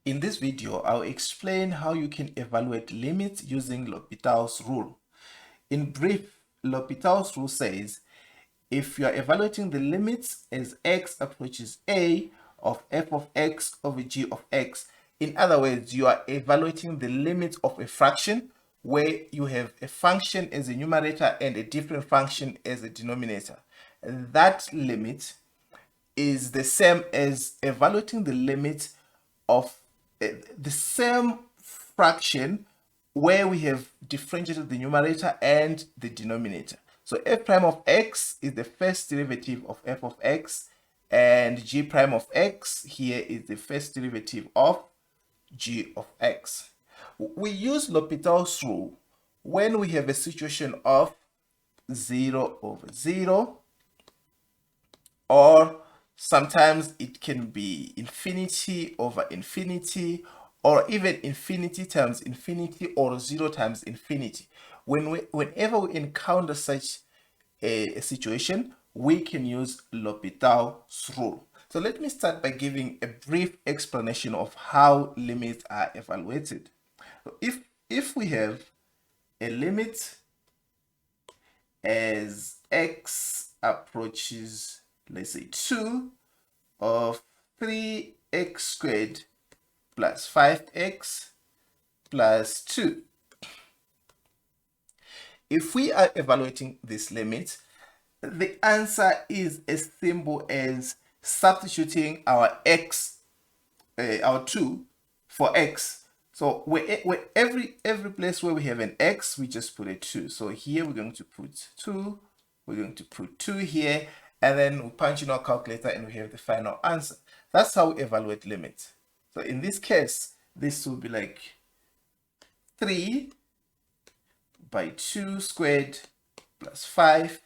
In this video, I'll explain how you can evaluate limits using L'Hopital's rule. In brief, L'Hopital's rule says, if you are evaluating the limits as x approaches a of f of x over g of x, in other words, you are evaluating the limit of a fraction where you have a function as a numerator and a different function as a denominator. That limit is the same as evaluating the limit of the same fraction where we have differentiated the numerator and the denominator. So f prime of x is the first derivative of f of x, and g prime of x here is the first derivative of g of x. We use L'Hopital's rule when we have a situation of 0 over 0, or sometimes it can be infinity over infinity, or even infinity times infinity, or 0 times infinity. Whenever we encounter such a situation, we can use L'Hopital's rule. So let me start by giving a brief explanation of how limits are evaluated. If we have a limit as x approaches, let's say 2 of 3x squared plus 5x plus 2. If we are evaluating this limit, the answer is as simple as substituting our x, our 2 for x. So every place where we have an x, we just put a 2. So here we're going to put 2, we're going to put 2 here, and then we punch in our calculator and we have the final answer. That's how we evaluate limits. So in this case, this will be like 3 by 2 squared plus 5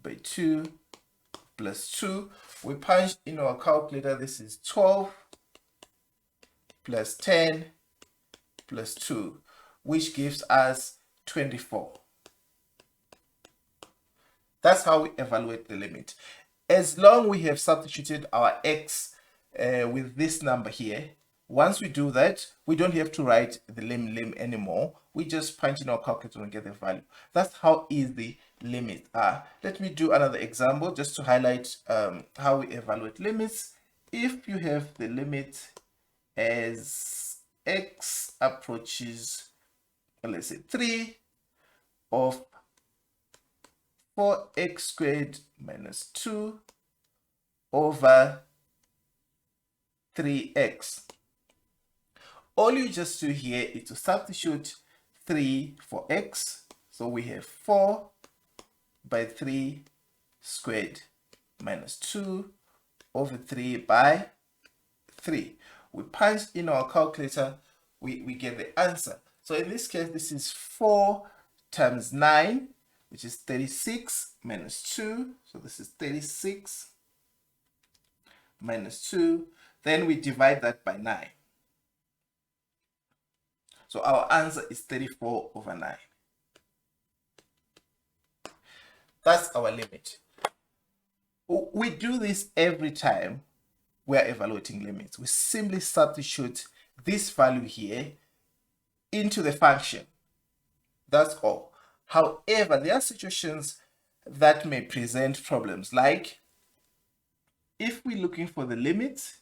by 2 plus 2. We punch in our calculator. This is 12 plus 10 plus 2, which gives us 24. That's how we evaluate the limit. As long as we have substituted our x with this number here, once we do that, we don't have to write the lim anymore. We just punch in our calculator and get the value. That's how easy limits are. Let me do another example just to highlight how we evaluate limits. If you have the limit as x approaches, let's say 3 of 4x squared minus 2 over 3x. All you just do here is to substitute 3 for x. So we have 4 by 3 squared minus 2 over 3 by 3. We punch in our calculator, we get the answer. So in this case, this is 4 times 9, which is 36 minus 2. So this is 36 minus 2. Then we divide that by 9. So our answer is 34 over 9. That's our limit. We do this every time we are evaluating limits. We simply substitute this value here into the function. That's all. However, there are situations that may present problems, like if we're looking for the limit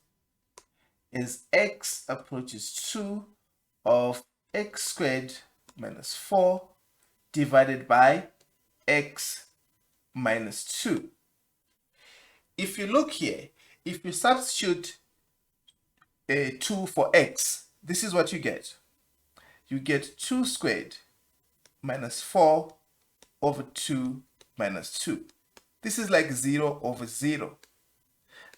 as x approaches 2 of x squared minus 4 divided by x minus 2. If you look here, if you substitute 2 for x, this is what you get. You get 2 squared minus 4 over 2 minus 2. This is like 0 over 0.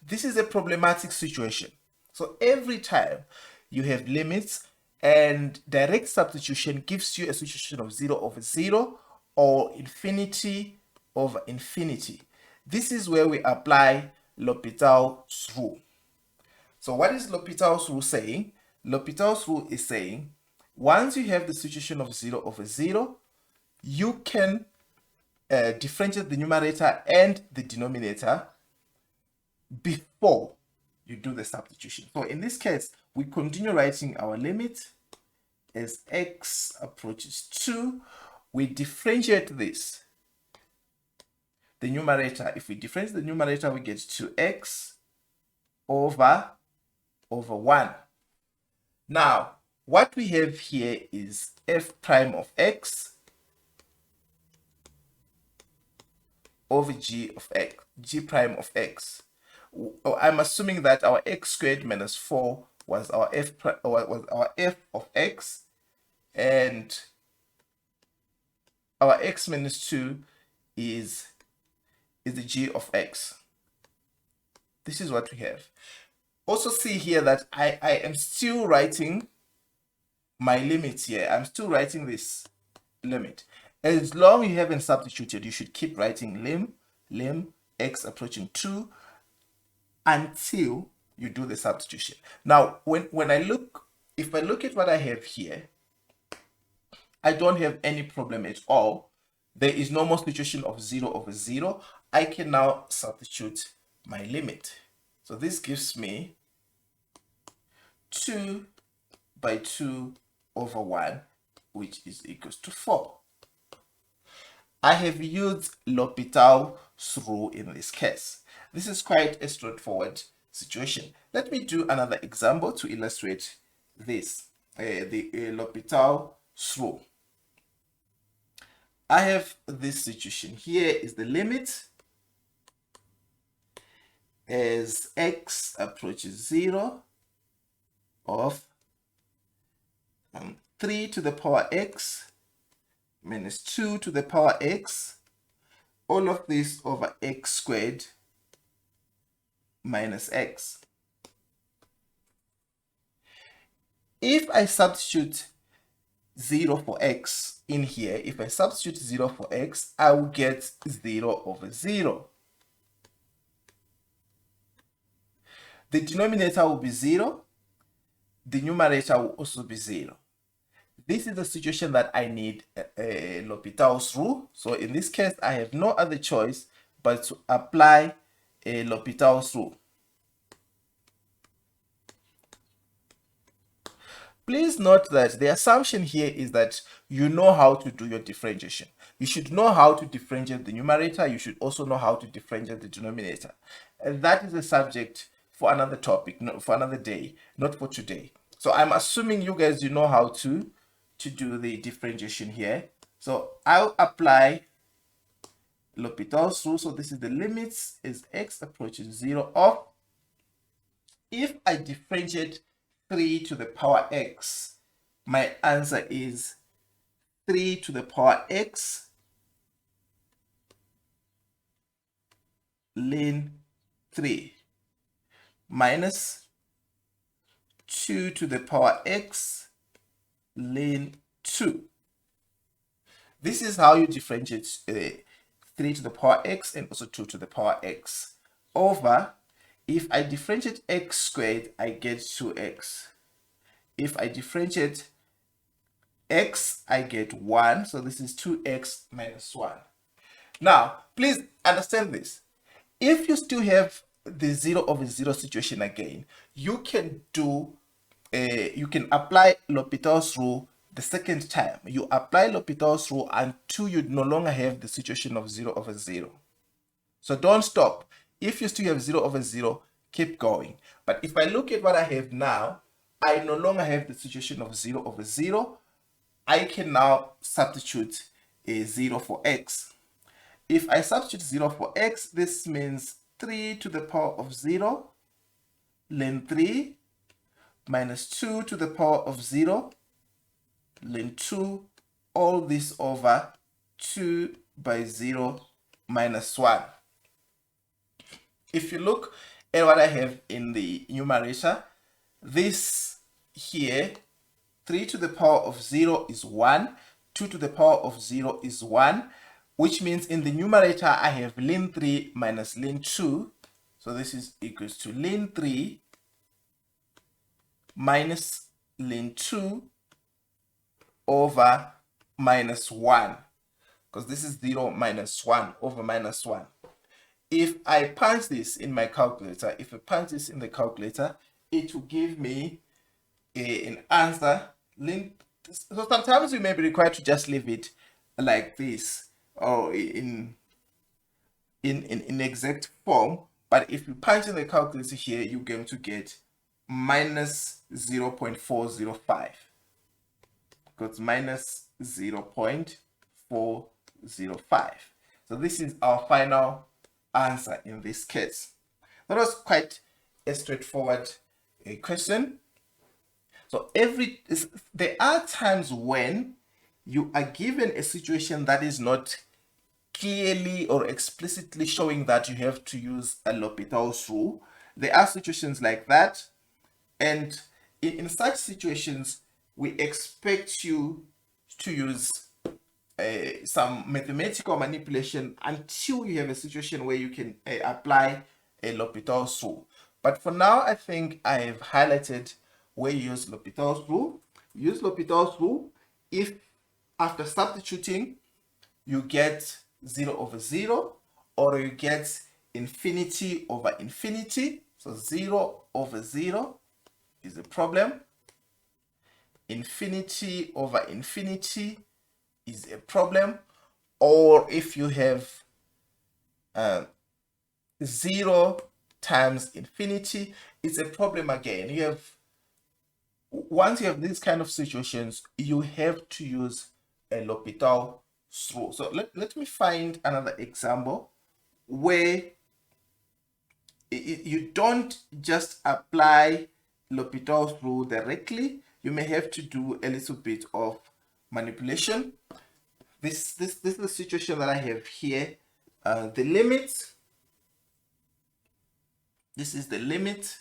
This is a problematic situation. So every time you have limits, and direct substitution gives you a situation of 0 over 0 or infinity over infinity. This is where we apply L'Hopital's rule. So what is L'Hopital's rule saying? L'Hopital's rule is saying, once you have the situation of 0 over 0, you can differentiate the numerator and the denominator before you do the substitution. So in this case, we continue writing our limit as x approaches 2. We differentiate this. The numerator, if we differentiate the numerator, we get 2x over 1. Now, what we have here is f prime of x over g prime of x. I'm assuming that our x squared minus 4 was our f of x, and our x minus 2 is the g of x. This is what we have. Also see here that I am still writing my limits here. I'm still writing this limit. As long as you haven't substituted, you should keep writing lim x approaching 2 until you do the substitution. Now, when I look, if I look at what I have here, I don't have any problem at all. There is no more situation of 0 over 0. I can now substitute my limit. So this gives me 2 by 2 over 1, which is equals to 4. I have used L'Hopital's rule in this case. This is quite a straightforward situation. Let me do another example to illustrate this, the L'Hopital's rule. I have this situation. Here is the limit as x approaches 0 of 3 to the power x minus 2 to the power x, all of this over x squared minus x. If I substitute 0 for x in here, if I substitute 0 for x, I will get 0 over 0. The denominator will be 0. The numerator will also be 0. This is the situation that I need L'Hopital's rule. So in this case, I have no other choice but to apply L'Hopital's rule. Please note that the assumption here is that you know how to do your differentiation. You should know how to differentiate the numerator. You should also know how to differentiate the denominator. And that is a subject for another topic, for another day, not for today. So I'm assuming you guys, you know how to do the differentiation here. So I'll apply L'Hopital's rule. So this is the limits as x approaches 0 of, if I differentiate 3 to the power x, my answer is 3 to the power x ln 3 minus 2 to the power x ln 2. This is how you differentiate 3 to the power x and also 2 to the power x over, if I differentiate x squared, I get 2x. If I differentiate x, I get 1. So this is 2x minus 1. Now, please understand this. If you still have the 0 over 0 situation again, you can do, you can apply L'Hopital's rule the second time. You apply L'Hopital's rule until you no longer have the situation of 0 over 0. So don't stop. If you still have 0 over 0, keep going. But if I look at what I have now, I no longer have the situation of 0 over 0. I can now substitute a 0 for x. If I substitute 0 for x, this means 3 to the power of 0 ln 3 minus 2 to the power of 0 ln 2, all this over 2 by 0 minus 1. If you look at what I have in the numerator, this here, 3 to the power of 0 is 1, 2 to the power of 0 is 1, which means in the numerator I have ln 3 minus ln 2. So this is equals to ln 3 minus ln 2 over minus 1, because this is 0 minus 1 over minus 1. if I punch this in my calculator, if I punch this in the calculator, it will give me an answer linked. So sometimes you may be required to just leave it like this, or in exact form. But if you punch in the calculator here, you're going to get minus 0.405, because minus 0.405. So this is our final answer in this case. That was quite a straightforward question. So there are times when you are given a situation that is not clearly or explicitly showing that you have to use a L'Hopital's rule. There are situations like that, and in such situations, we expect you to use some mathematical manipulation until you have a situation where you can apply a L'Hopital's rule. But for now, I think I've highlighted where you use L'Hopital's rule. Use L'Hopital's rule if after substituting you get 0 over 0, or you get infinity over infinity. So 0 over 0 is a problem. Infinity over infinity is a problem. Or if you have 0 times infinity, it's a problem again. Once you have these kind of situations, you have to use a L'Hopital rule. So let me find another example where you don't just apply L'Hopital's rule directly. You may have to do a little bit of manipulation. This is the situation that I have here. The limit. This is the limit.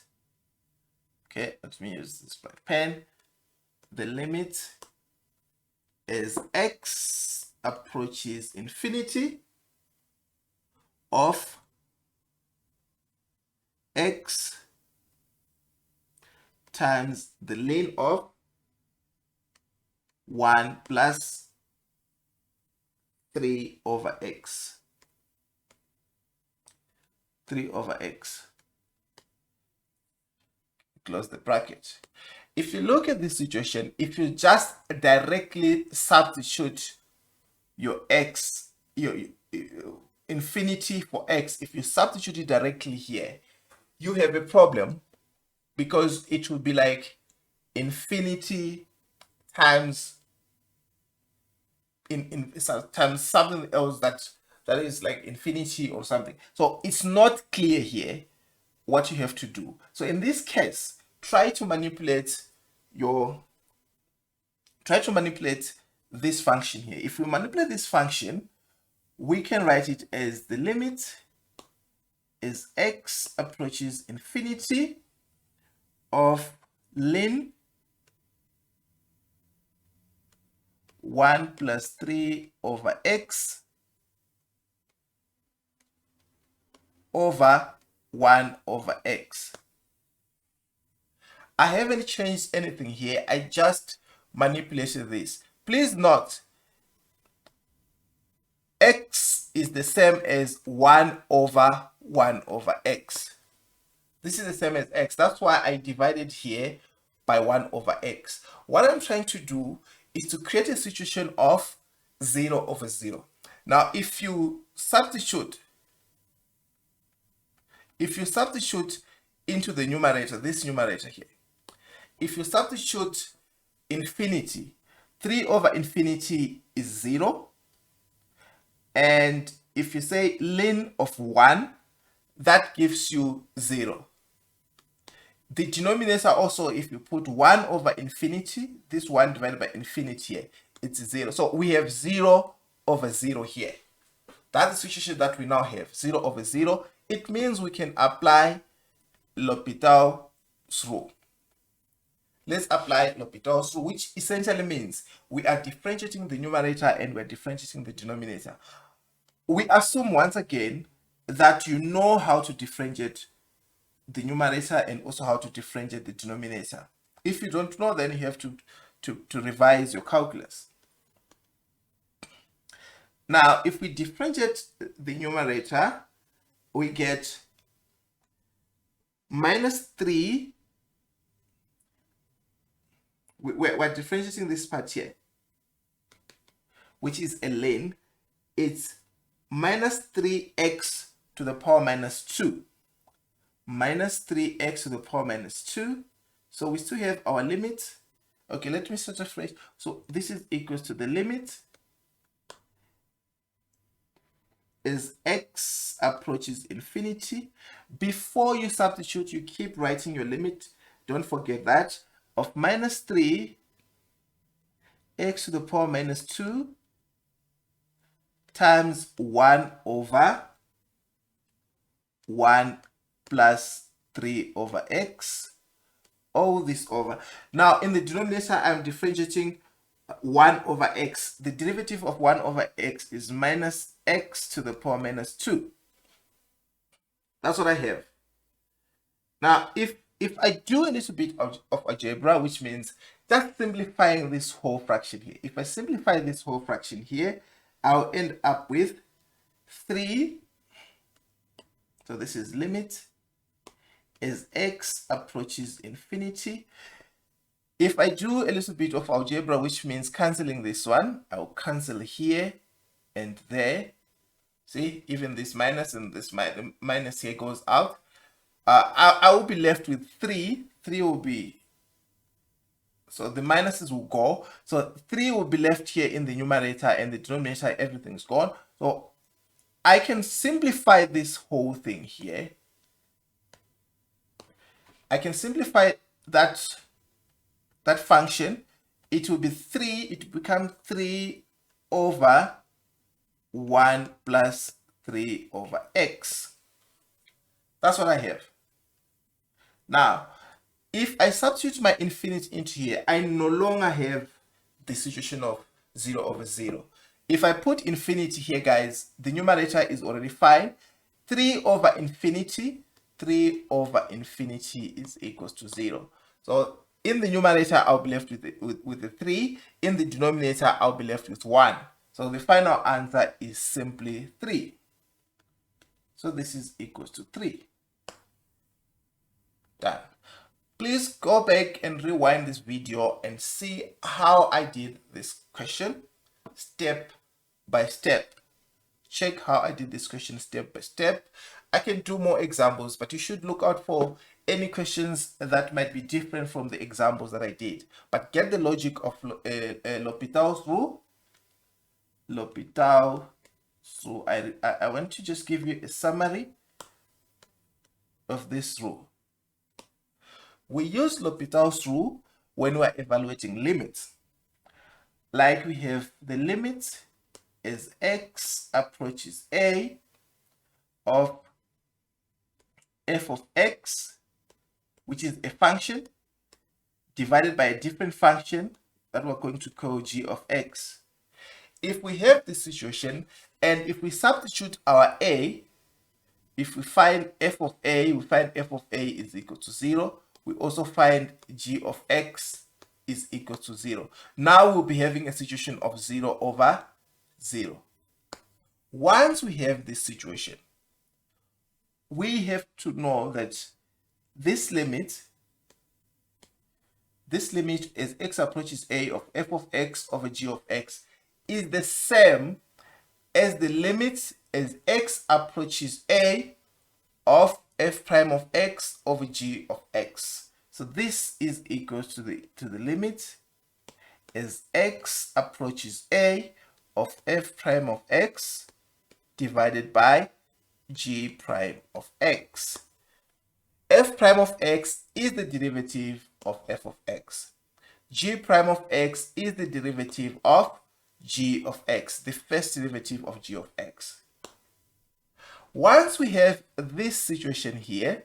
Okay, let me use this black pen. The limit as x approaches infinity of x times the ln of 1 plus 3 over x. 3 over x. Close the bracket. If you look at this situation, if you just directly substitute your x, your infinity for x, if you substitute it directly here, you have a problem, because it will be like infinity times times something else that is like infinity or something. So it's not clear here what you have to do. So in this case, try to manipulate this function here. If we manipulate this function, we can write it as the limit as x approaches infinity of ln 1 plus 3 over x over 1 over x. I haven't changed anything here. I just manipulated this. Please note, x is the same as 1 over 1 over x. This is the same as x. That's why I divided here by 1 over x. What I'm trying to do is to create a situation of 0 over 0. Now, if you substitute into the numerator, this numerator here, if you substitute infinity, 3 over infinity is 0. And if you say ln of 1, that gives you 0. The denominator also, if you put 1 over infinity, this 1 divided by infinity here, it's 0. So we have 0 over 0 here. That's the situation that we now have, 0 over 0. It means we can apply L'Hopital's rule. Let's apply L'Hopital's rule, which essentially means we are differentiating the numerator and we're differentiating the denominator. We assume once again that you know how to differentiate the numerator and also how to differentiate the denominator. If you don't know, then you have to revise your calculus. Now, if we differentiate the numerator, we get minus 3. We're differentiating this part here, which is a lane. It's minus 3x to the power minus 2. Minus 3x to the power minus 2. So we still have our limit. Okay, let me start afresh. So this is equals to the limit as x approaches infinity. Before you substitute, you keep writing your limit. Don't forget that. Of minus 3 x to the power minus 2 times 1 over 1 plus 3 over x, all this over. Now in the denominator, I'm differentiating 1 over x. The derivative of 1 over x is minus x to the power minus 2. That's what I have. Now if I do a little bit of algebra, which means just simplifying this whole fraction here. If I simplify this whole fraction here, I'll end up with 3. So this is limit as x approaches infinity. If I do a little bit of algebra, which means cancelling this one, I'll cancel here and there. See, even this minus and this minus here goes out. I will be left with 3. 3 will be, so the minuses will go. So 3 will be left here in the numerator, and the denominator, everything's gone. So I can simplify this whole thing here. I can simplify that function. It will be 3. It will become 3 over 1 plus 3 over x. That's what I have. Now, if I substitute my infinity into here, I no longer have the situation of 0 over 0. If I put infinity here, guys, the numerator is already fine. 3 over infinity, 3 over infinity is equals to 0. So in the numerator, I'll be left with the 3. In the denominator, I'll be left with 1. So the final answer is simply 3. So this is equals to 3. Done. Please go back and rewind this video and see how I did this question step by step. Check how I did this question step by step. I can do more examples, but you should look out for any questions that might be different from the examples that I did. But get the logic of L'Hopital's rule. L'Hopital. So I want to just give you a summary of this rule. We use L'Hopital's rule when we're evaluating limits. Like we have the limit as x approaches a of f of x, which is a function, divided by a different function that we're going to call g of x. If we have this situation, and if we substitute our a, if we find f of a, we find f of a is equal to 0. We also find g of x is equal to 0. Now we'll be having a situation of 0 over 0. Once we have this situation, we have to know that this limit as x approaches a of f of x over g of x is the same as the limit as x approaches a of f prime of x over g of x. So this is equal to the limit as x approaches a of f prime of x divided by g prime of x. F prime of x is the derivative of f of x. G prime of x is the derivative of g of x, the first derivative of g of x. Once we have this situation here,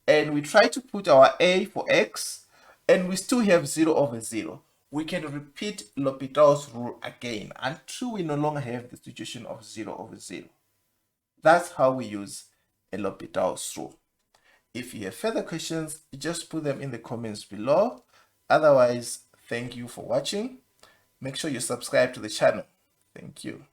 and we try to put our a for x, and we still have 0 over 0, we can repeat L'Hopital's rule again until we no longer have the situation of 0 over 0. That's how we use a L'Hopital's rule. If you have further questions, just put them in the comments below. Otherwise, thank you for watching. Make sure you subscribe to the channel. Thank you.